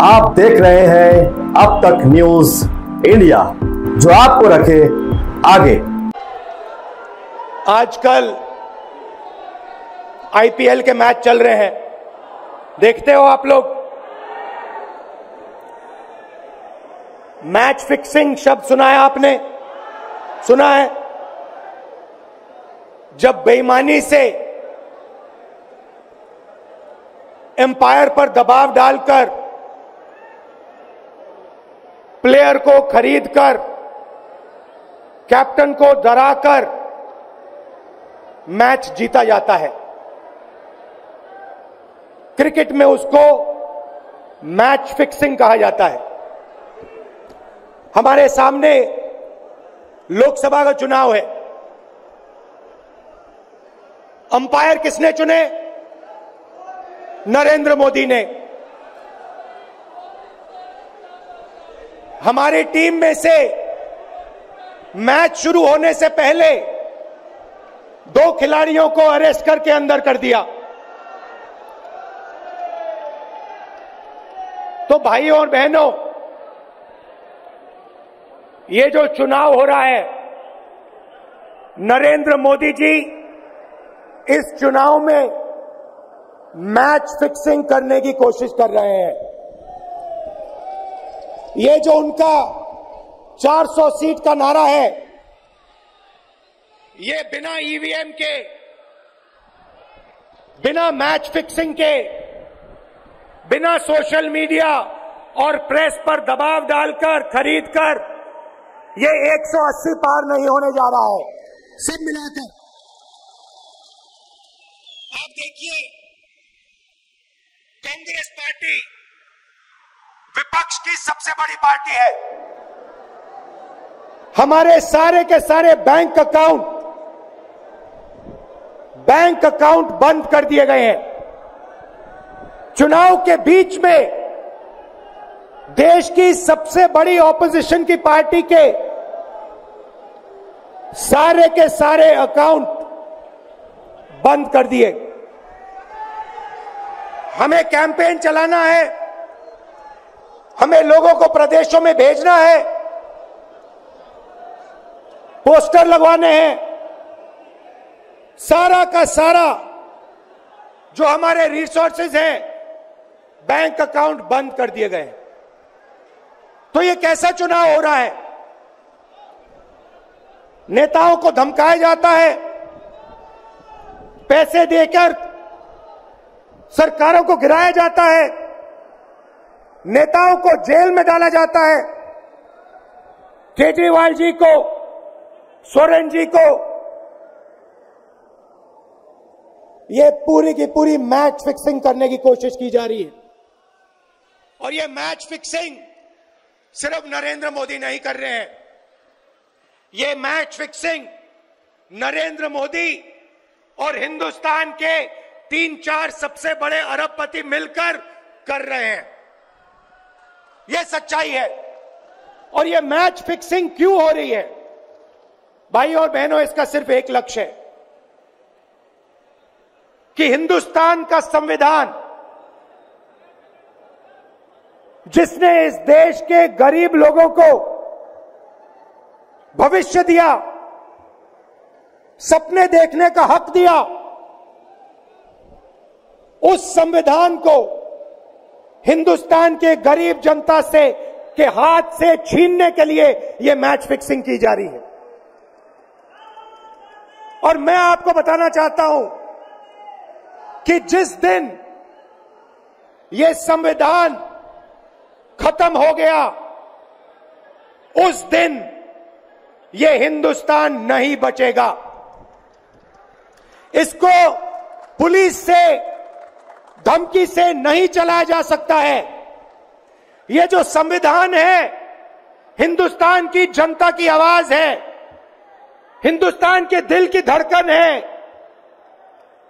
आप देख रहे हैं अब तक न्यूज इंडिया, जो आपको रखे आगे। आजकल आईपीएल के मैच चल रहे हैं, देखते हो आप लोग। मैच फिक्सिंग शब्द सुना है आपने? सुना है? जब बेईमानी से एम्पायर पर दबाव डालकर प्लेयर को खरीदकर कैप्टन को डराकर मैच जीता जाता है। क्रिकेट में उसको मैच फिक्सिंग कहा जाता है। हमारे सामने लोकसभा का चुनाव है। अंपायर किसने चुने? नरेंद्र मोदी ने। हमारी टीम में से मैच शुरू होने से पहले 2 खिलाड़ियों को अरेस्ट करके अंदर कर दिया। तो भाइयों और बहनों, ये जो चुनाव हो रहा है, नरेंद्र मोदी जी इस चुनाव में मैच फिक्सिंग करने की कोशिश कर रहे हैं। ये जो उनका 400 सीट का नारा है, ये बिना ईवीएम के, बिना मैच फिक्सिंग के, बिना सोशल मीडिया और प्रेस पर दबाव डालकर खरीदकर ये 180 पार नहीं होने जा रहा है। सब मिलाकर आप देखिए, कांग्रेस पार्टी विपक्ष की सबसे बड़ी पार्टी है। हमारे सारे के सारे बैंक अकाउंट बंद कर दिए गए हैं। चुनाव के बीच में देश की सबसे बड़ी ऑपोजिशन की पार्टी के सारे अकाउंट बंद कर दिए। हमें कैंपेन चलाना है, हमें लोगों को प्रदेशों में भेजना है, पोस्टर लगवाने हैं। सारा का सारा जो हमारे रिसोर्सेज हैं, बैंक अकाउंट बंद कर दिए गए। तो ये कैसा चुनाव हो रहा है? नेताओं को धमकाया जाता है, पैसे देकर सरकारों को गिराया जाता है, नेताओं को जेल में डाला जाता है। केजरीवाल जी को, सोरेन जी को, ये पूरी की पूरी मैच फिक्सिंग करने की कोशिश की जा रही है। और ये मैच फिक्सिंग सिर्फ नरेंद्र मोदी नहीं कर रहे हैं। ये मैच फिक्सिंग नरेंद्र मोदी और हिंदुस्तान के 3-4 सबसे बड़े अरबपति मिलकर कर रहे हैं। यह सच्चाई है। और यह मैच फिक्सिंग क्यों हो रही है? भाइयों और बहनों, इसका सिर्फ एक लक्ष्य है कि हिंदुस्तान का संविधान, जिसने इस देश के गरीब लोगों को भविष्य दिया, सपने देखने का हक दिया, उस संविधान को हिंदुस्तान के गरीब जनता से के हाथ से छीनने के लिए यह मैच फिक्सिंग की जा रही है। और मैं आपको बताना चाहता हूं कि जिस दिन यह संविधान खत्म हो गया, उस दिन यह हिंदुस्तान नहीं बचेगा। इसको पुलिस से, धमकी से नहीं चलाया जा सकता है। यह जो संविधान है, हिंदुस्तान की जनता की आवाज है, हिंदुस्तान के दिल की धड़कन है।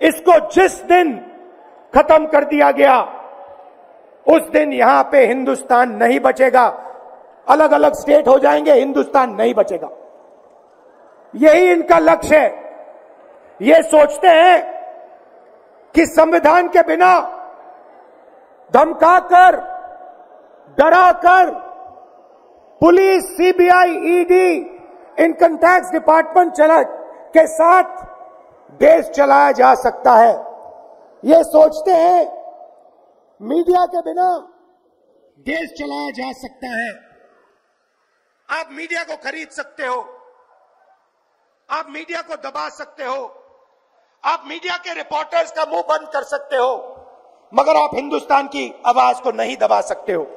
इसको जिस दिन खत्म कर दिया गया, उस दिन यहां पे हिंदुस्तान नहीं बचेगा। अलग अलग स्टेट हो जाएंगे, हिंदुस्तान नहीं बचेगा। यही इनका लक्ष्य है। ये सोचते हैं कि संविधान के बिना धमकाकर डराकर पुलिस, CBI, ED, income tax department के साथ देश चलाया जा सकता है। ये सोचते हैं मीडिया के बिना देश चलाया जा सकता है। आप मीडिया को खरीद सकते हो, आप मीडिया को दबा सकते हो, आप मीडिया के रिपोर्टर्स का मुंह बंद कर सकते हो, मगर आप हिंदुस्तान की आवाज को नहीं दबा सकते हो।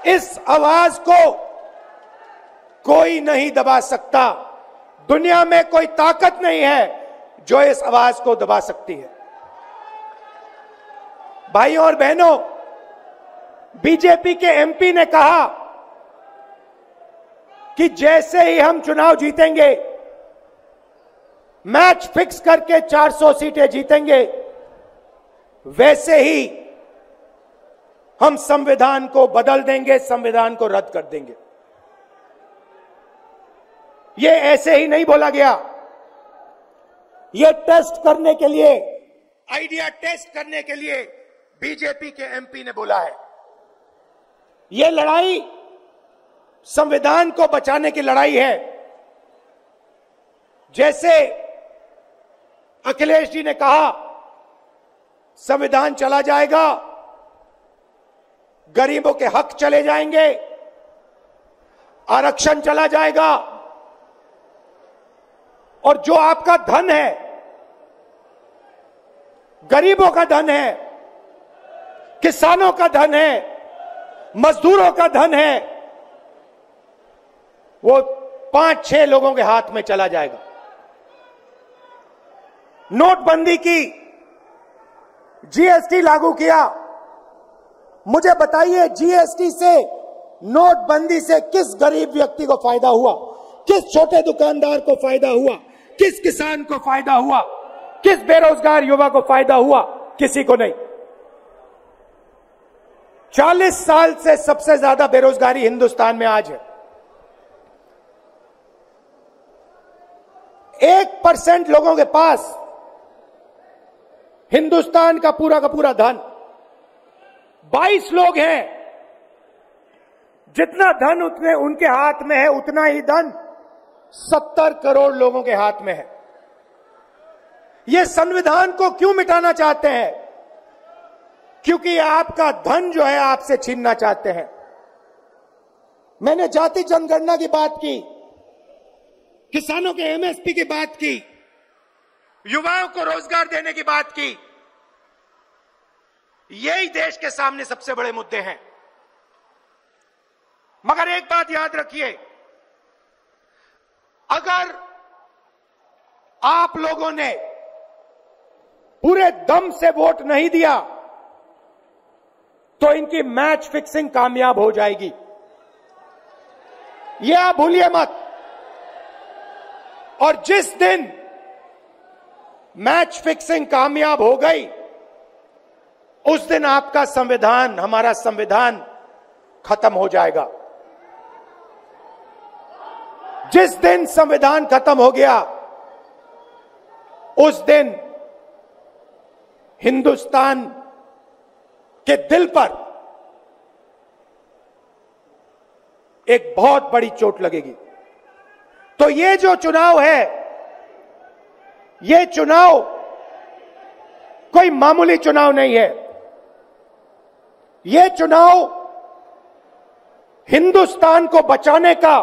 इस आवाज को कोई नहीं दबा सकता। दुनिया में कोई ताकत नहीं है जो इस आवाज को दबा सकती है। भाइयों और बहनों, बीजेपी के एमपी ने कहा कि जैसे ही हम चुनाव जीतेंगे, मैच फिक्स करके 400 सीटें जीतेंगे, वैसे ही हम संविधान को बदल देंगे, संविधान को रद्द कर देंगे। ये ऐसे ही नहीं बोला गया, ये टेस्ट करने के लिए, आइडिया टेस्ट करने के लिए बीजेपी के एमपी ने बोला है। ये लड़ाई संविधान को बचाने की लड़ाई है। जैसे अखिलेश जी ने कहा, संविधान चला जाएगा, गरीबों के हक चले जाएंगे, आरक्षण चला जाएगा, और जो आपका धन है, गरीबों का धन है, किसानों का धन है, मजदूरों का धन है, वो 5-6 लोगों के हाथ में चला जाएगा। नोटबंदी की, जीएसटी लागू किया। मुझे बताइए, जीएसटी से, नोटबंदी से किस गरीब व्यक्ति को फायदा हुआ? किस छोटे दुकानदार को फायदा हुआ? किस किसान को फायदा हुआ? किस बेरोजगार युवा को फायदा हुआ? किसी को नहीं। 40 साल से सबसे ज्यादा बेरोजगारी हिंदुस्तान में आज है। 1% लोगों के पास हिंदुस्तान का पूरा धन, 22 लोग हैं, जितना धन उतने उनके हाथ में है, उतना ही धन 70 करोड़ लोगों के हाथ में है। ये संविधान को क्यों मिटाना चाहते हैं? क्योंकि आपका धन जो है आपसे छीनना चाहते हैं। मैंने जाति जनगणना की बात की, किसानों के एमएसपी की बात की, युवाओं को रोजगार देने की बात की। यही देश के सामने सबसे बड़े मुद्दे हैं। मगर एक बात याद रखिए, अगर आप लोगों ने पूरे दम से वोट नहीं दिया तो इनकी मैच फिक्सिंग कामयाब हो जाएगी। यह आप भूलिए मत। और जिस दिन मैच फिक्सिंग कामयाब हो गई, उस दिन आपका संविधान, हमारा संविधान खत्म हो जाएगा। जिस दिन संविधान खत्म हो गया, उस दिन हिंदुस्तान के दिल पर एक बहुत बड़ी चोट लगेगी। तो ये जो चुनाव है, ये चुनाव कोई मामूली चुनाव नहीं है। ये चुनाव हिंदुस्तान को बचाने का,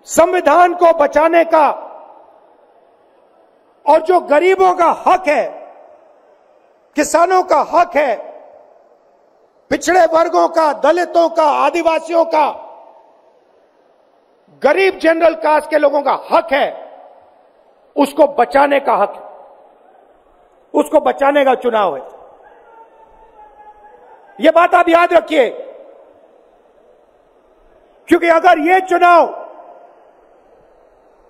संविधान को बचाने का, और जो गरीबों का हक है, किसानों का हक है, पिछड़े वर्गों का, दलितों का, आदिवासियों का, गरीब जनरल कास्ट के लोगों का हक है, उसको बचाने का हक है, उसको बचाने का चुनाव है। यह बात आप याद रखिए, क्योंकि अगर यह चुनाव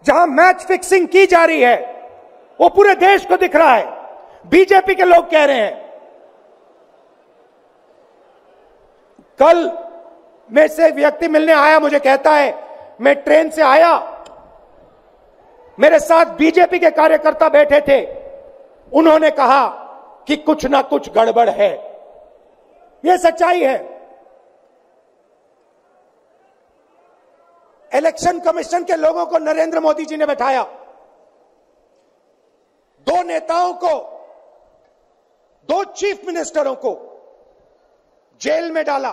जहां मैच फिक्सिंग की जा रही है, वो पूरे देश को दिख रहा है। बीजेपी के लोग कह रहे हैं, कल में से एक व्यक्ति मिलने आया, मुझे कहता है, मैं ट्रेन से आया, मेरे साथ बीजेपी के कार्यकर्ता बैठे थे, उन्होंने कहा कि कुछ ना कुछ गड़बड़ है। यह सच्चाई है। इलेक्शन कमीशन के लोगों को नरेंद्र मोदी जी ने बैठाया, दो नेताओं को, दो चीफ मिनिस्टरों को जेल में डाला।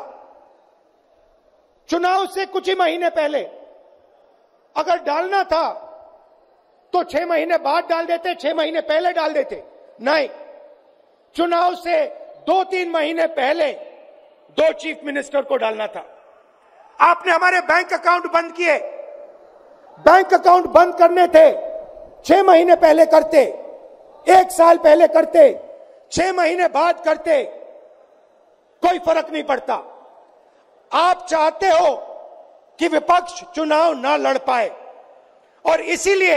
चुनाव से कुछ ही महीने पहले अगर डालना था तो 6 महीने बाद डाल देते, 6 महीने पहले डाल देते। नहीं, चुनाव से 2-3 महीने पहले 2 चीफ मिनिस्टर को डालना था। आपने हमारे बैंक अकाउंट बंद किए। बैंक अकाउंट बंद करने थे, 6 महीने पहले करते, 1 साल पहले करते, 6 महीने बाद करते, कोई फर्क नहीं पड़ता। आप चाहते हो कि विपक्ष चुनाव ना लड़ पाए और इसीलिए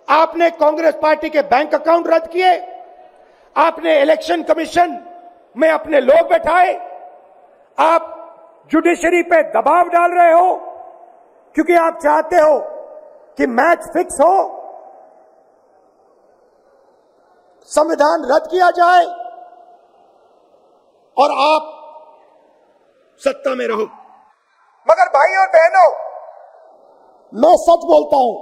आपने कांग्रेस पार्टी के बैंक अकाउंट रद्द किए, आपने इलेक्शन कमीशन में अपने लोग बैठाए, आप जुडिशरी पे दबाव डाल रहे हो क्योंकि आप चाहते हो कि मैच फिक्स हो, संविधान रद्द किया जाए और आप सत्ता में रहो। मगर भाई और बहनों, मैं सच बोलता हूं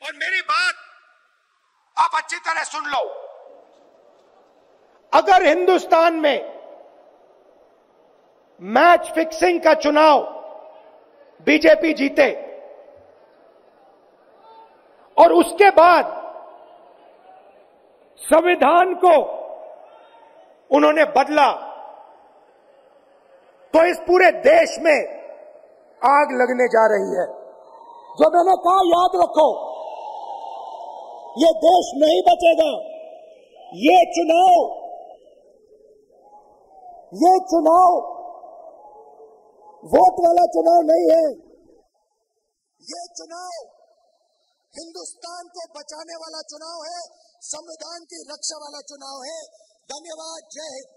और मेरी बात आप अच्छी तरह सुन लो। अगर हिंदुस्तान में मैच फिक्सिंग का चुनाव बीजेपी जीते और उसके बाद संविधान को उन्होंने बदला, तो इस पूरे देश में आग लगने जा रही है। जो मैंने कहा याद रखो, ये देश नहीं बचेगा। ये चुनाव वोट वाला चुनाव नहीं है। ये चुनाव हिंदुस्तान को बचाने वाला चुनाव है, संविधान की रक्षा वाला चुनाव है। धन्यवाद। जय हिंद।